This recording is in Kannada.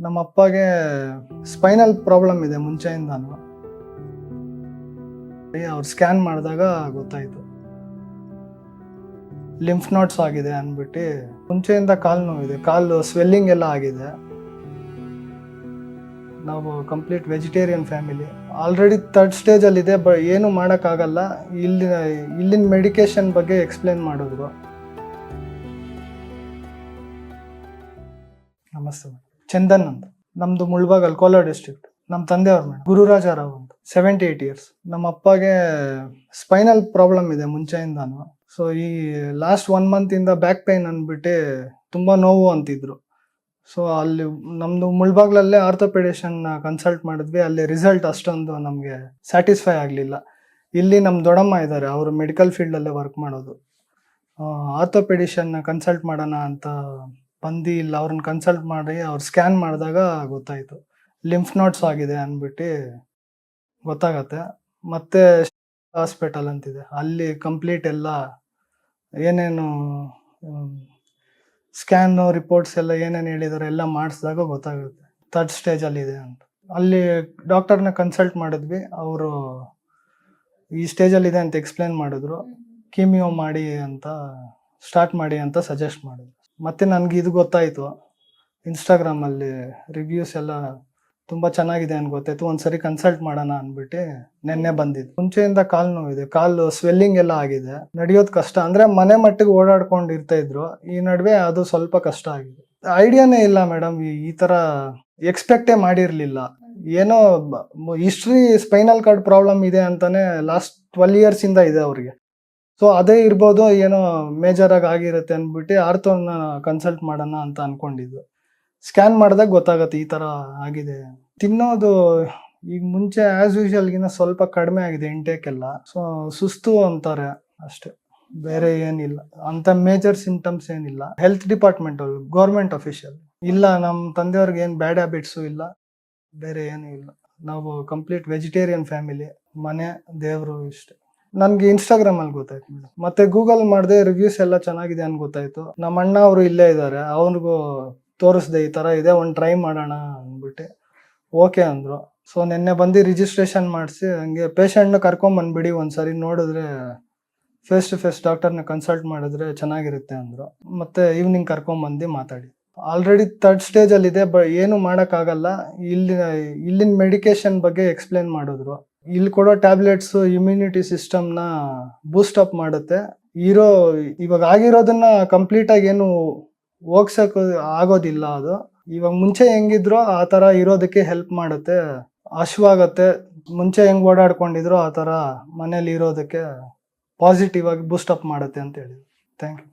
ನಮ್ಮ ಅಪ್ಪಗೆ ಸ್ಪೈನಲ್ ಪ್ರಾಬ್ಲಮ್ ಇದೆ ಮುಂಚೆಯಿಂದಾನು. ಅವ್ರು ಸ್ಕ್ಯಾನ್ ಮಾಡಿದಾಗ ಗೊತ್ತಾಯಿತು ಲಿಂಫ್ ನೋಟ್ಸ್ ಆಗಿದೆ ಅಂದ್ಬಿಟ್ಟು. ಮುಂಚೆಯಿಂದ ಕಾಲು ನೋವಿದೆ, ಕಾಲು ಸ್ವೆಲ್ಲಿಂಗ್ ಎಲ್ಲ ಆಗಿದೆ. ನಾವು complete vegetarian family. Already 3rd ಸ್ಟೇಜಲ್ಲಿದೆ, ಏನು ಮಾಡೋಕ್ಕಾಗಲ್ಲ. ಇಲ್ಲಿನ ಮೆಡಿಕೇಶನ್ ಬಗ್ಗೆ ಎಕ್ಸ್ಪ್ಲೇನ್ ಮಾಡಿದ್ರು. ನಮಸ್ತೆ. ಚಂದನ್ ಅಂತ, ನಮ್ದು ಮುಳ್ಬಾಗಲ್, ಕೋಲಾರ ಡಿಸ್ಟ್ರಿಕ್ಟ್. ನಮ್ಮ ತಂದೆಯವ್ರ ಮೇಡಮ್ ಗುರುರಾಜ ರಾವ್ ಅಂತ, 78 ಇಯರ್ಸ್. ನಮ್ಮ ಅಪ್ಪಗೆ ಸ್ಪೈನಲ್ ಪ್ರಾಬ್ಲಮ್ ಇದೆ ಮುಂಚೆಯಿಂದಾನು. ಸೊ ಈ ಲಾಸ್ಟ್ 1 ಮಂತ್ ಇಂದ ಬ್ಯಾಕ್ ಪೈನ್ ಅಂದ್ಬಿಟ್ಟು ತುಂಬಾ ನೋವು ಅಂತಿದ್ರು. ಸೊ ಅಲ್ಲಿ ನಮ್ದು ಮುಳ್ಬಾಗ್ಲಲ್ಲೇ ಆರ್ಥೋಪೆಡಿಷನ್ ಕನ್ಸಲ್ಟ್ ಮಾಡಿದ್ವಿ. ಅಲ್ಲಿ ರಿಸಲ್ಟ್ ಅಷ್ಟೊಂದು ನಮಗೆ ಸ್ಯಾಟಿಸ್ಫೈ ಆಗಲಿಲ್ಲ. ಇಲ್ಲಿ ನಮ್ಮ ದೊಡ್ಡಮ್ಮ ಇದ್ದಾರೆ, ಅವರು ಮೆಡಿಕಲ್ ಫೀಲ್ಡಲ್ಲೇ ವರ್ಕ್ ಮಾಡೋದು. ಆರ್ಥೋಪೆಡಿಷನ್ ಕನ್ಸಲ್ಟ್ ಮಾಡೋಣ ಅಂತ ಬಂದು ಇಲ್ಲಿ ಅವ್ರನ್ನ ಕನ್ಸಲ್ಟ್ ಮಾಡಿ ಅವ್ರು ಸ್ಕ್ಯಾನ್ ಮಾಡಿದಾಗ ಗೊತ್ತಾಯಿತು ಲಿಂಫ್ ನೋಟ್ಸ್ ಆಗಿದೆ ಅಂದ್ಬಿಟ್ಟು ಗೊತ್ತಾಗತ್ತೆ. ಮತ್ತೆ ಹಾಸ್ಪಿಟಲ್ ಅಂತಿದೆ, ಅಲ್ಲಿ ಕಂಪ್ಲೀಟ್ ಎಲ್ಲ ಏನೇನು ಸ್ಕ್ಯಾನು ರಿಪೋರ್ಟ್ಸ್ ಎಲ್ಲ ಏನೇನು ಹೇಳಿದಾರೆ ಎಲ್ಲ ಮಾಡಿಸಿದಾಗ ಗೊತ್ತಾಗುತ್ತೆ 3rd ಸ್ಟೇಜಲ್ಲಿದೆ ಅಂತ. ಅಲ್ಲಿ ಡಾಕ್ಟರ್ನ ಕನ್ಸಲ್ಟ್ ಮಾಡಿದ್ವಿ. ಅವರು ಈ ಸ್ಟೇಜಲ್ಲಿದೆ ಅಂತ ಎಕ್ಸ್ಪ್ಲೇನ್ ಮಾಡಿದ್ರು. ಕೀಮಿಯೋ ಮಾಡಿ ಅಂತ ಸ್ಟಾರ್ಟ್ ಮಾಡಿ ಅಂತ ಸಜೆಸ್ಟ್ ಮಾಡಿದ್ರು. ಮತ್ತೆ ನನಗೆ ಇದು ಗೊತ್ತಾಯಿತು, ಇನ್ಸ್ಟಾಗ್ರಾಮಲ್ಲಿ ರಿವ್ಯೂಸ್ ಎಲ್ಲ ತುಂಬ ಚೆನ್ನಾಗಿದೆ ಅಂತ ಗೊತ್ತಾಯಿತು. ಒಂದ್ಸರಿ ಕನ್ಸಲ್ಟ್ ಮಾಡೋಣ ಅಂದ್ಬಿಟ್ಟು ನೆನ್ನೆ ಬಂದಿದ್ದು. ಮುಂಚೆಯಿಂದ ಕಾಲು ನೋವಿದೆ, ಕಾಲು ಸ್ವೆಲ್ಲಿಂಗ್ ಎಲ್ಲ ಆಗಿದೆ, ನಡೆಯೋದು ಕಷ್ಟ. ಅಂದರೆ ಮನೆ ಮಟ್ಟಿಗೆ ಓಡಾಡ್ಕೊಂಡು ಇರ್ತಾ ಇದ್ರು. ಈ ನಡುವೆ ಅದು ಸ್ವಲ್ಪ ಕಷ್ಟ ಆಗಿದೆ. ಐಡಿಯಾನೇ ಇಲ್ಲ ಮೇಡಮ್, ಈ ಥರ ಎಕ್ಸ್ಪೆಕ್ಟೇ ಮಾಡಿರಲಿಲ್ಲ. ಏನೋ ಹಿಸ್ಟ್ರಿ ಸ್ಪೈನಲ್ ಕಾರ್ಡ್ ಪ್ರಾಬ್ಲಮ್ ಇದೆ ಅಂತಾನೆ ಲಾಸ್ಟ್ 12 ಇಯರ್ಸಿಂದ ಇದೆ ಅವ್ರಿಗೆ. ಸೊ ಅದೇ ಇರ್ಬೋದು, ಏನೋ ಮೇಜರಾಗಿ ಆಗಿರುತ್ತೆ ಅಂದ್ಬಿಟ್ಟು ಆರ್ಥೋನ ಕನ್ಸಲ್ಟ್ ಮಾಡೋಣ ಅಂತ ಅಂದ್ಕೊಂಡಿದ್ದು. ಸ್ಕ್ಯಾನ್ ಮಾಡಿದಾಗ ಗೊತ್ತಾಗುತ್ತೆ ಈ ಥರ ಆಗಿದೆ. ತಿನ್ನೋದು ಈಗ ಮುಂಚೆ ಆ್ಯಸ್ ಯೂಶುವಲ್ಗಿನ್ನ ಸ್ವಲ್ಪ ಕಡಿಮೆ ಆಗಿದೆ ಇಂಟೇಕ್ ಎಲ್ಲ. ಸೊ ಸುಸ್ತು ಅಂತಾರೆ ಅಷ್ಟೇ, ಬೇರೆ ಏನಿಲ್ಲ. ಅಂಥ ಮೇಜರ್ ಸಿಂಪ್ಟಮ್ಸ್ ಏನಿಲ್ಲ. ಹೆಲ್ತ್ ಡಿಪಾರ್ಟ್ಮೆಂಟಲ್ಲಿ ಗೌರ್ಮೆಂಟ್ ಅಫಿಷಿಯಲ್ ಇಲ್ಲ. ನಮ್ಮ ತಂದೆಯವ್ರಿಗೆ ಏನು ಬ್ಯಾಡ್ ಹ್ಯಾಬಿಟ್ಸು ಇಲ್ಲ, ಬೇರೆ ಏನೂ ಇಲ್ಲ. ನಾವು ಕಂಪ್ಲೀಟ್ ವೆಜಿಟೇರಿಯನ್ ಫ್ಯಾಮಿಲಿ. ಮನೆ ದೇವರು ಇಷ್ಟೇ. ನನಗೆ ಇನ್ಸ್ಟಾಗ್ರಾಮಲ್ಲಿ ಗೊತ್ತಾಯ್ತು ಮೇಡಮ್. ಮತ್ತೆ ಗೂಗಲ್ ಮಾಡಿದೆ, ರಿವ್ಯೂಸ್ ಎಲ್ಲ ಚೆನ್ನಾಗಿದೆ ಅಂತ ಗೊತ್ತಾಯ್ತು. ನಮ್ಮ ಅಣ್ಣ ಅವರು ಇಲ್ಲೇ ಇದ್ದಾರೆ, ಅವ್ರಿಗೂ ತೋರಿಸ್ದೆ ಈ ಥರ ಇದೆ, ಒಂದು ಟ್ರೈ ಮಾಡೋಣ ಅಂದ್ಬಿಟ್ಟು ಓಕೆ ಅಂದರು. ಸೊ ನಿನ್ನೆ ಬಂದು ರಿಜಿಸ್ಟ್ರೇಷನ್ ಮಾಡಿಸಿ ಹಂಗೆ ಪೇಷಂಟ್ನ ಕರ್ಕೊಂಬಂದ್ಬಿಡಿ, ಒಂದ್ಸರಿ ನೋಡಿದ್ರೆ ಫೇಸ್ ಟು ಫೇಸ್ ಡಾಕ್ಟರ್ನ ಕನ್ಸಲ್ಟ್ ಮಾಡಿದ್ರೆ ಚೆನ್ನಾಗಿರುತ್ತೆ ಅಂದರು. ಮತ್ತೆ ಈವ್ನಿಂಗ್ ಕರ್ಕೊಂಬಂದು ಮಾತಾಡಿ. ಆಲ್ರೆಡಿ 3rd ಸ್ಟೇಜಲ್ಲಿದೆ, ಏನು ಮಾಡೋಕ್ಕಾಗಲ್ಲ. ಇಲ್ಲಿನ ಮೆಡಿಕೇಶನ್ ಬಗ್ಗೆ ಎಕ್ಸ್ಪ್ಲೇನ್ ಮಾಡಿದ್ರು. ಇಲ್ಲಿ ಕೊಡೋ ಟ್ಯಾಬ್ಲೆಟ್ಸು ಇಮ್ಯುನಿಟಿ ಸಿಸ್ಟಮ್ನ ಬೂಸ್ಟ್ ಅಪ್ ಮಾಡುತ್ತೆ. ಇವಾಗ ಆಗಿರೋದನ್ನ ಕಂಪ್ಲೀಟಾಗಿ ಏನು ಹೋಗ್ಸಕ್ಕೆ ಆಗೋದಿಲ್ಲ. ಅದು ಇವಾಗ ಮುಂಚೆ ಹೆಂಗಿದ್ರೋ ಆ ಥರ ಇರೋದಕ್ಕೆ ಹೆಲ್ಪ್ ಮಾಡುತ್ತೆ. ಹಶ್ವಾಗತ್ತೆ, ಮುಂಚೆ ಹೆಂಗೆ ಓಡಾಡ್ಕೊಂಡಿದ್ರೋ ಆ ಥರ ಮನೇಲಿ ಇರೋದಕ್ಕೆ ಪಾಸಿಟಿವ್ ಆಗಿ ಬೂಸ್ಟ್ ಅಪ್ ಮಾಡುತ್ತೆ ಅಂತ ಹೇಳಿ. Thank you.